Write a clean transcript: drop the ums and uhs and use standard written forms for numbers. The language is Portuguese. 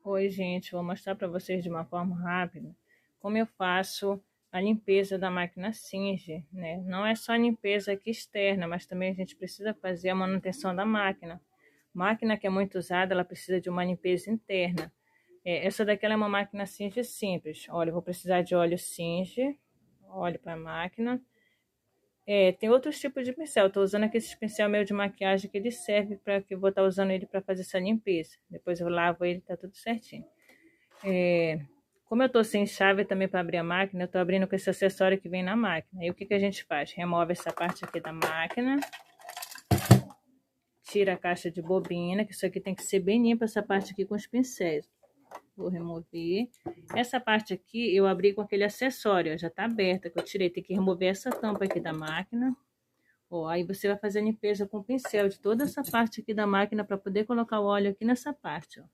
Oi, gente, vou mostrar para vocês de uma forma rápida como eu faço a limpeza da máquina Singer, né? Não é só a limpeza aqui externa, mas também a gente precisa fazer a manutenção da máquina. Máquina que é muito usada, ela precisa de uma limpeza interna. Essa daqui ela é uma máquina Singer simples. Olha, eu vou precisar de óleo Singer, óleo para a máquina. Tem outros tipos de pincel. Estou usando aqui esse pincel meu de maquiagem que ele serve para que eu vou estar usando ele para fazer essa limpeza. Depois eu lavo ele, tá tudo certinho. Como eu tô sem chave também para abrir a máquina, eu tô abrindo com esse acessório que vem na máquina. E o que que a gente faz? Remove essa parte aqui da máquina, tira a caixa de bobina, que isso aqui tem que ser bem limpa, essa parte aqui com os pincéis. Vou remover. Essa parte aqui eu abri com aquele acessório, ó, já tá aberta, que eu tirei. Tem que remover essa tampa aqui da máquina. Ó, aí você vai fazer a limpeza com o pincel de toda essa parte aqui da máquina para poder colocar o óleo aqui nessa parte, ó.